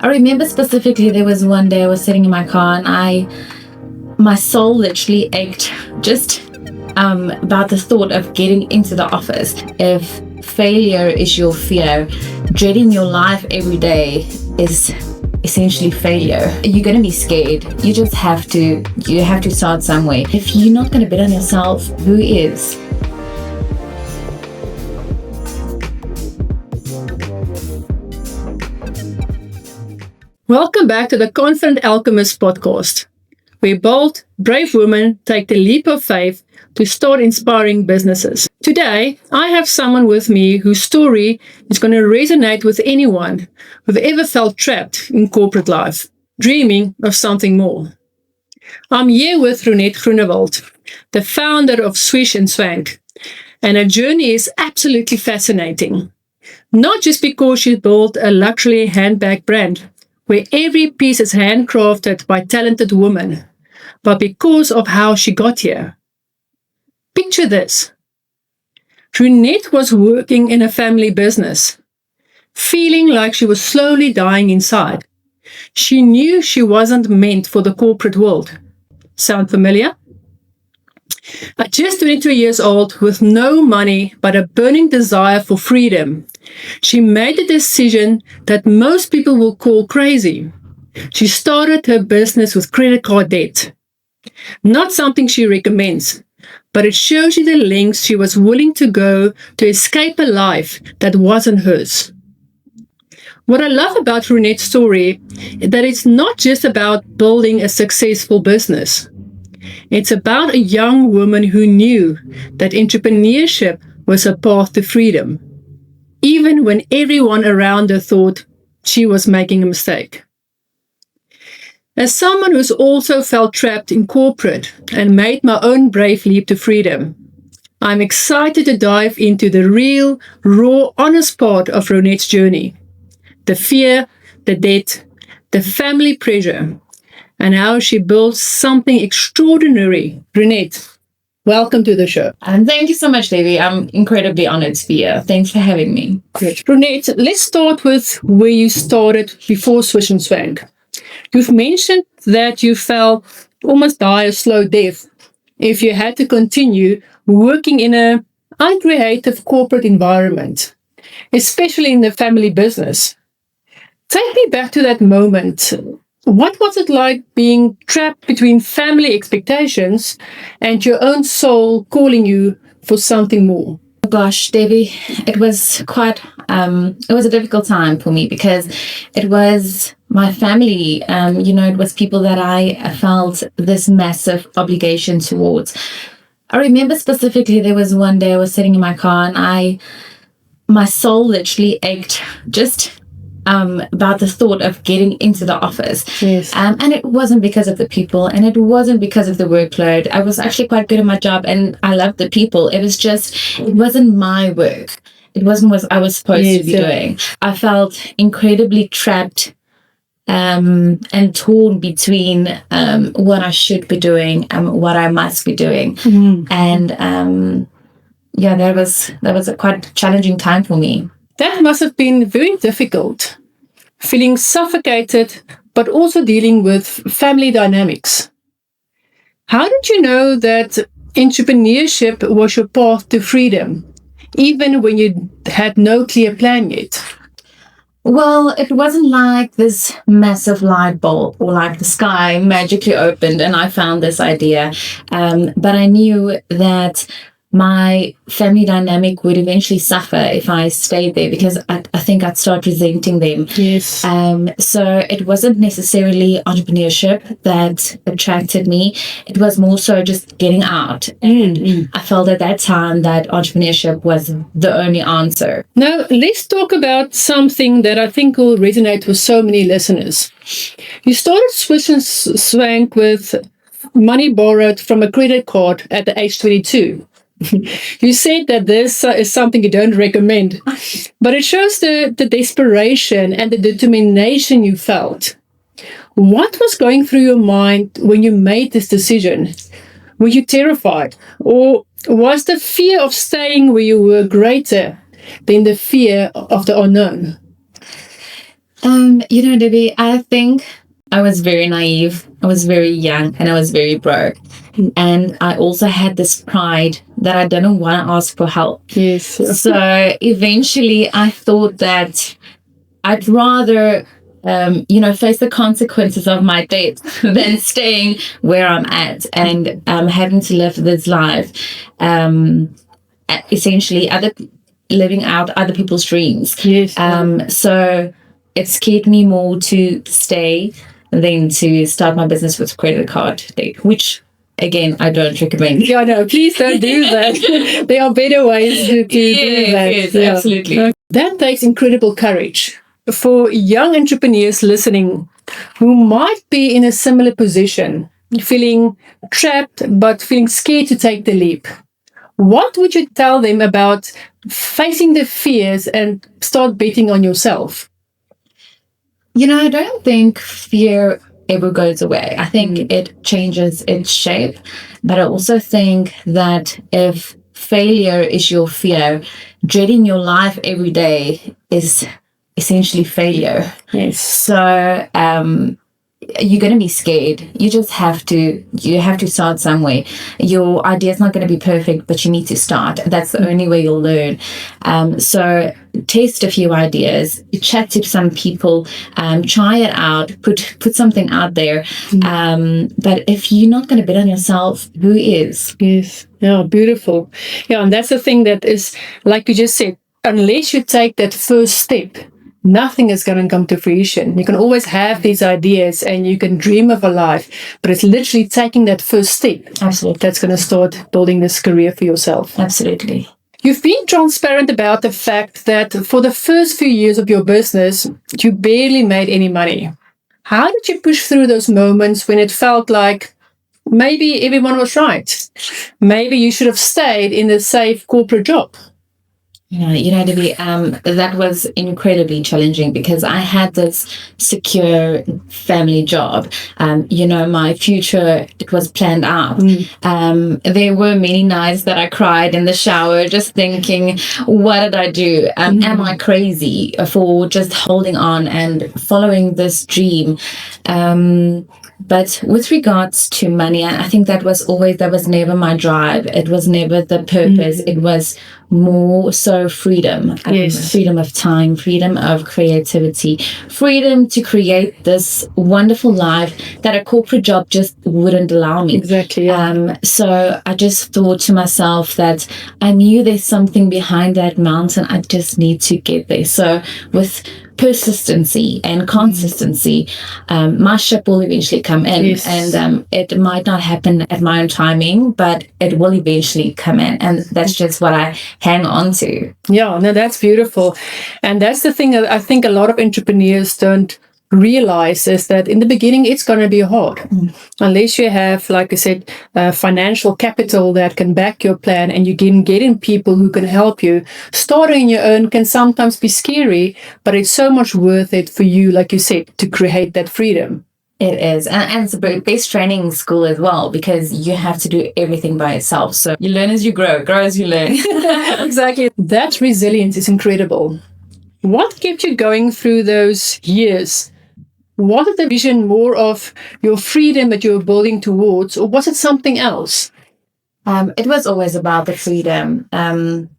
I remember specifically there was one day I was sitting in my car and my soul literally ached just about the thought of getting into the office. If failure is your fear, dreading your life every day is essentially failure. You're going to be scared. You have to start somewhere. If you're not going to bet on yourself, who is? Welcome back to the Confident Alchemist podcast, where bold, brave women take the leap of faith to start inspiring businesses. Today, I have someone with me whose story is going to resonate with anyone who've ever felt trapped in corporate life, dreaming of something more. I'm here with Rouxnette Groenewald, the founder of Swish Swank, and her journey is absolutely fascinating. Not just because she built a luxury handbag brand, where every piece is handcrafted by talented women, but because of how she got here. Picture this. Rouxnette was working in a family business, feeling like she was slowly dying inside. She knew she wasn't meant for the corporate world. Sound familiar? At just 22 years old, with no money but a burning desire for freedom, she made a decision that most people will call crazy. She started her business with credit card debt. Not something she recommends, but it shows you the lengths she was willing to go to escape a life that wasn't hers. What I love about Rouxnette's story is that it's not just about building a successful business. It's about a young woman who knew that entrepreneurship was a path to freedom, even when everyone around her thought she was making a mistake. As someone who's also felt trapped in corporate and made my own brave leap to freedom, I'm excited to dive into the real, raw, honest part of Rouxnette's journey. The fear, the debt, the family pressure, and how she built something extraordinary. Rouxnette, welcome to the show. And thank you so much, Davy. I'm incredibly honored to be here. Thanks for having me. Great. Rouxnette, let's start with where you started before Swish Swank. You've mentioned that you felt almost die a slow death if you had to continue working in an uncreative corporate environment, especially in the family business. Take me back to that moment. What was it like being trapped between family expectations and your own soul calling you for something more? Gosh, Davy, it was a difficult time for me because it was my family. It was people that I felt this massive obligation towards. I remember specifically there was one day I was sitting in my car and my soul literally ached just about the thought of getting into the office. Yes. And it wasn't because of the people, and it wasn't because of the workload. I was actually quite good at my job and I loved the people. It wasn't my work. It wasn't what I was supposed to be doing. I felt incredibly trapped and torn between what I should be doing and what I must be doing. Mm-hmm. And that was a quite challenging time for me. That must have been very difficult, feeling suffocated, but also dealing with family dynamics. How did you know that entrepreneurship was your path to freedom, even when you had no clear plan yet? Well, it wasn't like this massive light bulb or like the sky magically opened and I found this idea. But I knew that my family dynamic would eventually suffer if I stayed there because I think I'd start resenting them. Yes. So it wasn't necessarily entrepreneurship that attracted me. It was more so just getting out. And I felt at that time that entrepreneurship was the only answer. Now, let's talk about something that I think will resonate with so many listeners. You started Swish Swank with money borrowed from a credit card at the age 22. You said that this is something you don't recommend, but it shows the desperation and the determination you felt. What was going through your mind when you made this decision? Were you terrified? Or was the fear of staying where you were greater than the fear of the unknown? Debbie, I think I was very naive. I was very young and I was very broke. And I also had this pride that I didn't want to ask for help. Yes. So eventually I thought that I'd rather, face the consequences of my debt than staying where I'm at and having to live this life, essentially living out other people's dreams. Yes. So it scared me more to stay than to start my business with credit card debt, which again I don't recommend. Yeah, no, please don't do that. There are better ways to do that. Yes, absolutely. That takes incredible courage. For young entrepreneurs listening who might be in a similar position, feeling trapped but feeling scared to take the leap, what would you tell them about facing the fears and start betting on yourself? I don't think fear ever goes away. I think it changes its shape, but I also think that if failure is your fear, dreading your life every day is essentially failure. Yes. So you're going to be scared. You have to start somewhere. Your idea is not going to be perfect, but you need to start. That's the only way you'll learn. So test a few ideas, chat to some people, try it out, put something out there. But if you're not going to bet on yourself, who is? Yes. Yeah, beautiful. Yeah, and that's the thing that is, like you just said, unless you take that first step, nothing is going to come to fruition. You can always have these ideas and you can dream of a life, but it's literally taking that first step. Absolutely. That's going to start building this career for yourself. Absolutely. You've been transparent about the fact that for the first few years of your business, you barely made any money. How did you push through those moments when it felt like maybe everyone was right? Maybe you should have stayed in the safe corporate job. Debbie, that was incredibly challenging because I had this secure family job. My future, it was planned out. There were many nights that I cried in the shower just thinking, what did I do? Am I crazy for just holding on and following this dream? But with regards to money, I think that was never my drive. It was never the purpose. It was more so freedom. Yes. Freedom of time, freedom of creativity, freedom to create this wonderful life that a corporate job just wouldn't allow me. Exactly. Yeah. So I just thought to myself that I knew there's something behind that mountain. I just need to get there. So with persistency and consistency, my ship will eventually come in. Yes. And it might not happen at my own timing, but it will eventually come in, and that's just what I hang on to. Yeah, no, that's beautiful. And that's the thing that I think a lot of entrepreneurs don't realize is that in the beginning it's going to be hard unless you have, like I said, financial capital that can back your plan, and you can get in people who can help you. Starting your own can sometimes be scary, but it's so much worth it for you, like you said, to create that freedom. It is. And it's the best training school as well, because you have to do everything by yourself. So you learn as you grow as you learn. Exactly. That resilience is incredible. What kept you going through those years? Was it the vision more of your freedom that you were building towards, or was it something else? It was always about the freedom.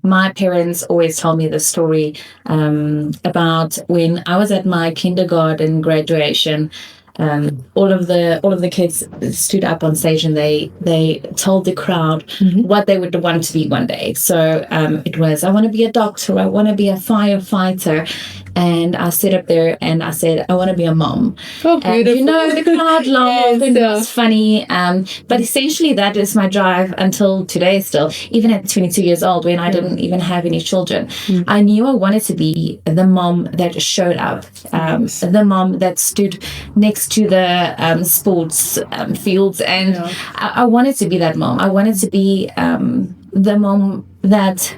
My parents always told me the story about when I was at my kindergarten graduation. All of the kids stood up on stage and they told the crowd what they would want to be one day. So it was, I want to be a doctor, I want to be a firefighter. And I stood up there and I said, I want to be a mom. Oh, beautiful. And, the crowd laughed and it was funny. But essentially that is my drive until today still. Even at 22 years old, when I didn't even have any children, I knew I wanted to be the mom that showed up, the mom that stood next to the sports fields. And I wanted to be that mom. I wanted to be the mom that,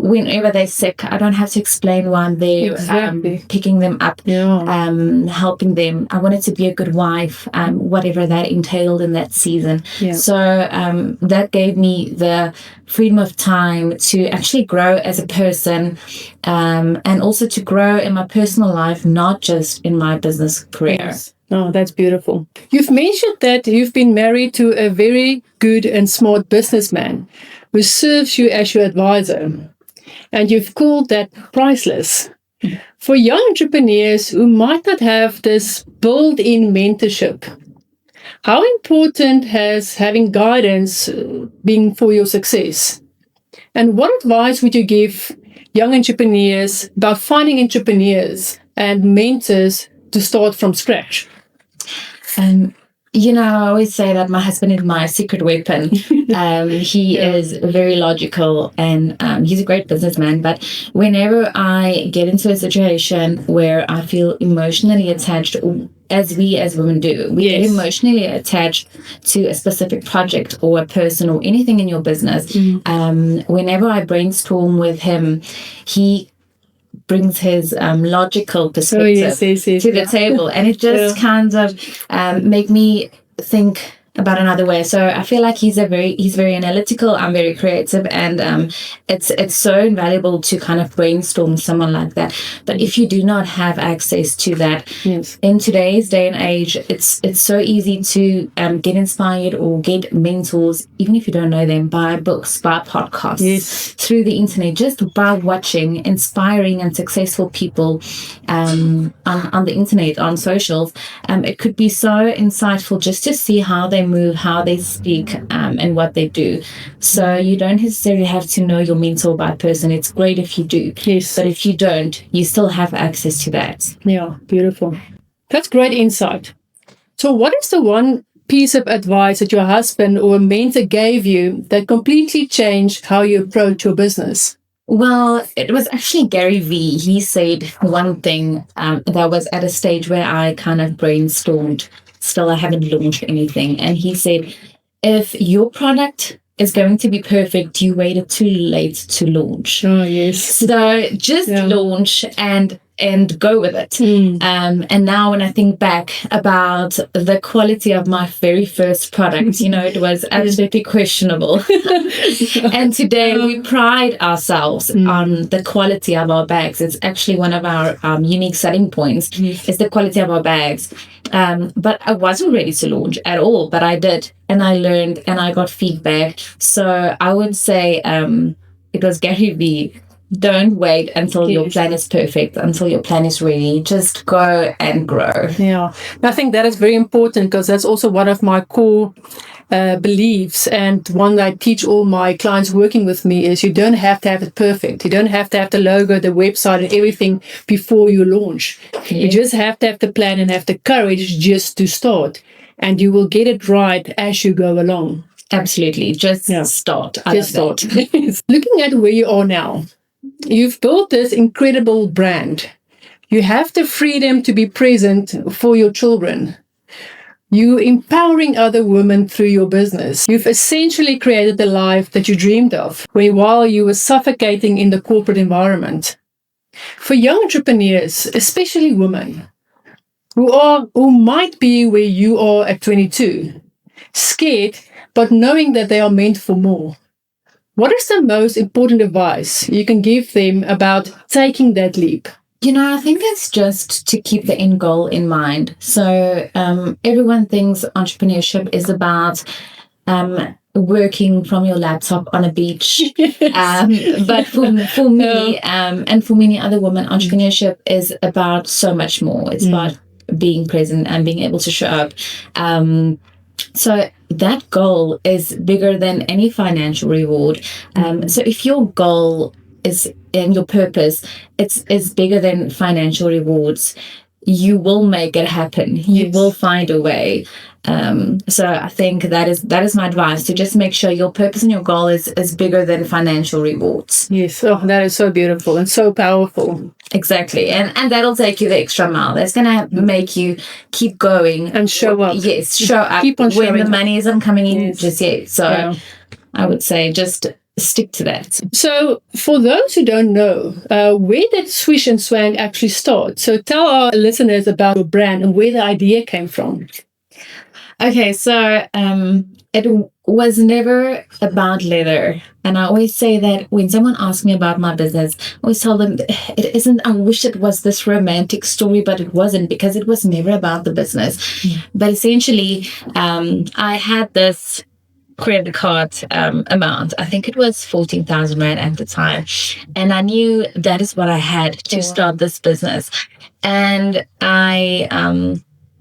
whenever they're sick, I don't have to explain why I'm there. Exactly. Picking them up, Yeah. helping them. I wanted to be a good wife, whatever that entailed in that season. Yeah. So that gave me the freedom of time to actually grow as a person, and also to grow in my personal life, not just in my business career. Yes. Oh, that's beautiful. You've mentioned that you've been married to a very good and smart businessman who serves you as your advisor, and you've called that priceless. For young entrepreneurs who might not have this built-in mentorship, how important has having guidance been for your success? And what advice would you give young entrepreneurs about finding entrepreneurs and mentors to start from scratch? I always say that my husband is my secret weapon. He is very logical, and he's a great businessman. But whenever I get into a situation where I feel emotionally attached, as we as women do, we get emotionally attached to a specific project or a person or anything in your business. Whenever I brainstorm with him, he brings his logical perspective to the table, and it just kind of make me think about another way. So I feel like he's very analytical. I'm very creative, and it's so invaluable to kind of brainstorm someone like that. But if you do not have access to that, in today's day and age, it's so easy to get inspired or get mentors, even if you don't know them, by books, by podcasts, through the internet, just by watching inspiring and successful people on the internet, on socials. It could be so insightful just to see how they move, how they speak, and what they do. So you don't necessarily have to know your mentor by person. It's great if you do. Yes. But if you don't, you still have access to that. Yeah, beautiful. That's great insight. So what is the one piece of advice that your husband or a mentor gave you that completely changed how you approach your business? Well, it was actually Gary Vee. He said one thing that was at a stage where I kind of brainstormed. Still, I haven't launched anything. And he said, if your product is going to be perfect, you waited too late to launch. Oh, yes. So just launch and go with it. And now when I think back about the quality of my very first product, it was absolutely questionable. And today we pride ourselves on the quality of our bags. It's actually one of our unique selling points is the quality of our bags. But I wasn't ready to launch at all, but I did. And I learned and I got feedback. So I would say it was Gary Vee. Don't wait until your plan is perfect, until your plan is ready. Just go and grow. Yeah, I think that is very important because that's also one of my core beliefs, and one that I teach all my clients working with me is you don't have to have it perfect. You don't have to have the logo, the website and everything before you launch. You just have to have the plan and have the courage just to start, and you will get it right as you go along. Absolutely. Just start. Just start. Looking at where you are now, you've built this incredible brand. You have the freedom to be present for your children. You're empowering other women through your business. You've essentially created the life that you dreamed of while you were suffocating in the corporate environment. For young entrepreneurs, especially women, who might be where you are at 22, scared, but knowing that they are meant for more, what is the most important advice you can give them about taking that leap? I think it's just to keep the end goal in mind. So everyone thinks entrepreneurship is about working from your laptop on a beach. But for me and for many other women, entrepreneurship is about so much more. It's about being present and being able to show up. So that goal is bigger than any financial reward. So if your goal is and your purpose, it's bigger than financial rewards, you will make it happen. You will find a way. So I think that is my advice, to just make sure your purpose and your goal is bigger than financial rewards. Yes. Oh, that is so beautiful and so powerful. Exactly. And that'll take you the extra mile. That's going to make you keep going. And show up. Yes, show up Keep on when showing the money isn't coming in just yet. So Yeah. I would say just stick to that. So, for those who don't know, where did Swish and Swank actually start? So, tell our listeners about your brand and where the idea came from. Okay, so it was never about leather. And I always say that when someone asks me about my business, I always tell them it isn't, I wish it was this romantic story, but it wasn't, because it was never about the business. But essentially, I had this credit card amount. I think it was 14,000 Rand at the time. And I knew that is what I had to start this business. And I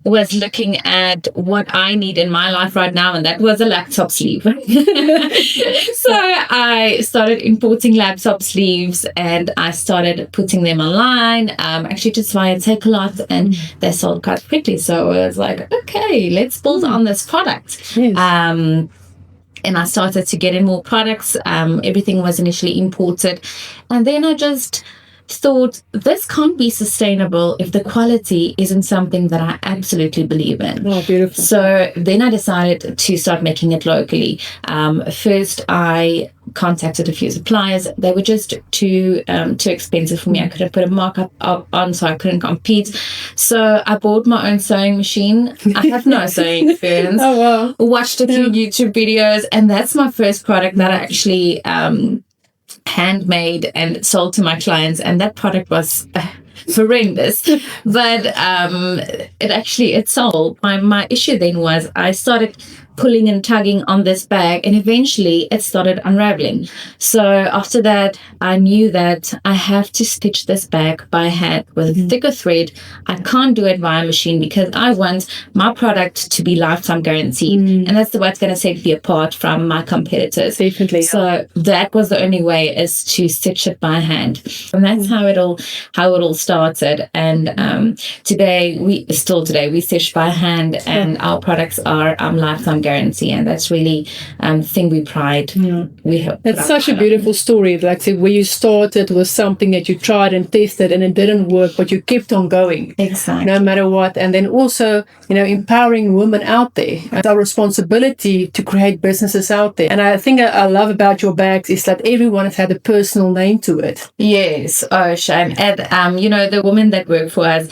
was looking at what I need in my life right now, and that was a laptop sleeve. So I started importing laptop sleeves, and I started putting them online, actually just via Takealot, and they sold quite quickly. So I was like, okay, let's build on this product. Yes. And I started to get in more products. Everything was initially imported. And then I just thought, this can't be sustainable if the quality isn't something that I absolutely believe in. Oh, beautiful. So then I decided to start making it locally. First, I contacted a few suppliers. They were just too expensive for me. I couldn't put a markup on, so I couldn't compete. So I bought my own sewing machine. I have no sewing experience. Oh, wow. Watched a few YouTube videos, and that's my first product that I actually handmade and sold to my clients, and that product was horrendous, but it sold. My issue then was I started pulling and tugging on this bag, and eventually it started unraveling. So after that, I knew that I have to stitch this bag by hand with a thicker thread. I can't do it via machine because I want my product to be lifetime guaranteed, and that's what's going to set me apart from my competitors. Definitely. So that was the only way, is to stitch it by hand, and that's how it all started. And today we stitch by hand, and our products are lifetime guarantee, and that's really thing we pride. We hope that's such a beautiful story. Like, say, where you started was something that you tried and tested, and it didn't work, but you kept on going. Exactly. No matter what. And then also, empowering women out there. It's our responsibility to create businesses out there. And I think I love about your bags is that everyone has had a personal name to it. Yes. Oh, shame. And the women that work for us,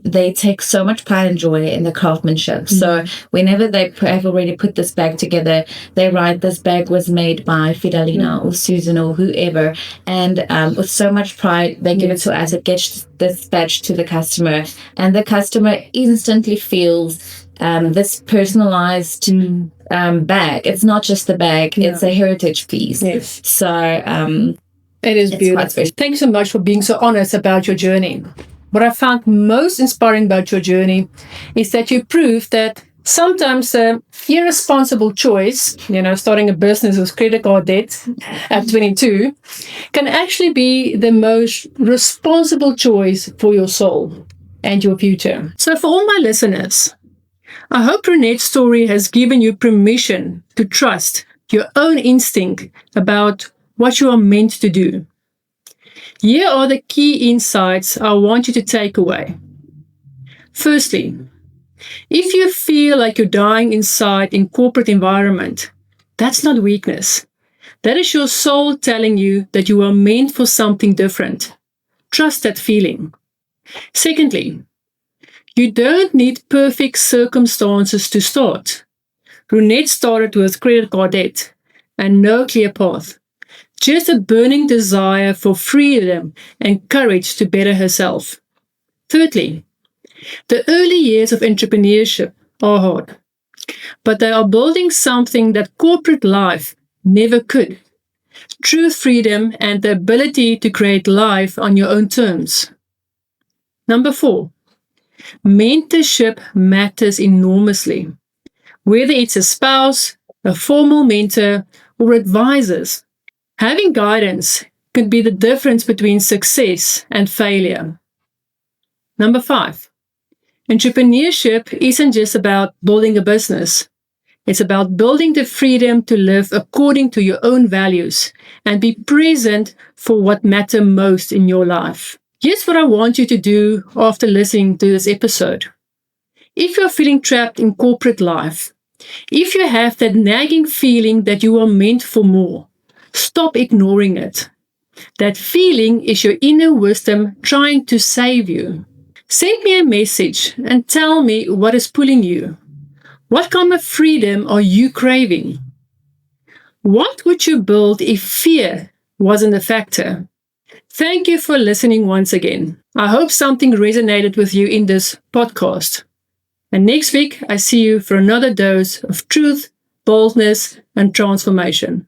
they take so much pride and joy in the craftsmanship. So whenever they have already put this bag together, they write, this bag was made by Fidelina or Susan or whoever, and with so much pride they give it to us. It gets dispatched to the customer, and the customer instantly feels this personalized bag. It's not just the bag, it's a heritage piece. Yes. So it is beautiful. Thank you so much for being so honest about your journey. What I found most inspiring about your journey is that you proved that sometimes irresponsible choice, starting a business with credit card debt at 22, can actually be the most responsible choice for your soul and your future. So for all my listeners, I hope Rouxnette's story has given you permission to trust your own instinct about what you are meant to do. Here are the key insights I want you to take away. Firstly, if you feel like you're dying inside in corporate environment, that's not weakness. That is your soul telling you that you are meant for something different. Trust that feeling. Secondly, you don't need perfect circumstances to start. Rouxnette started with credit card debt and no clear path. Just a burning desire for freedom and courage to better herself. Thirdly, the early years of entrepreneurship are hard, but they are building something that corporate life never could. True freedom and the ability to create life on your own terms. Number 4, mentorship matters enormously. Whether it's a spouse, a formal mentor, or advisors, having guidance can be the difference between success and failure. Number 5, entrepreneurship isn't just about building a business. It's about building the freedom to live according to your own values and be present for what matters most in your life. Here's what I want you to do after listening to this episode. If you're feeling trapped in corporate life, if you have that nagging feeling that you are meant for more, Stop ignoring it. That feeling is your inner wisdom trying to save you. Send me a message and tell me what is pulling you. What kind of freedom are you craving? What would you build if fear wasn't a factor? Thank you for listening once again. I hope something resonated with you in this podcast. And next week, I see you for another dose of truth, boldness, and transformation.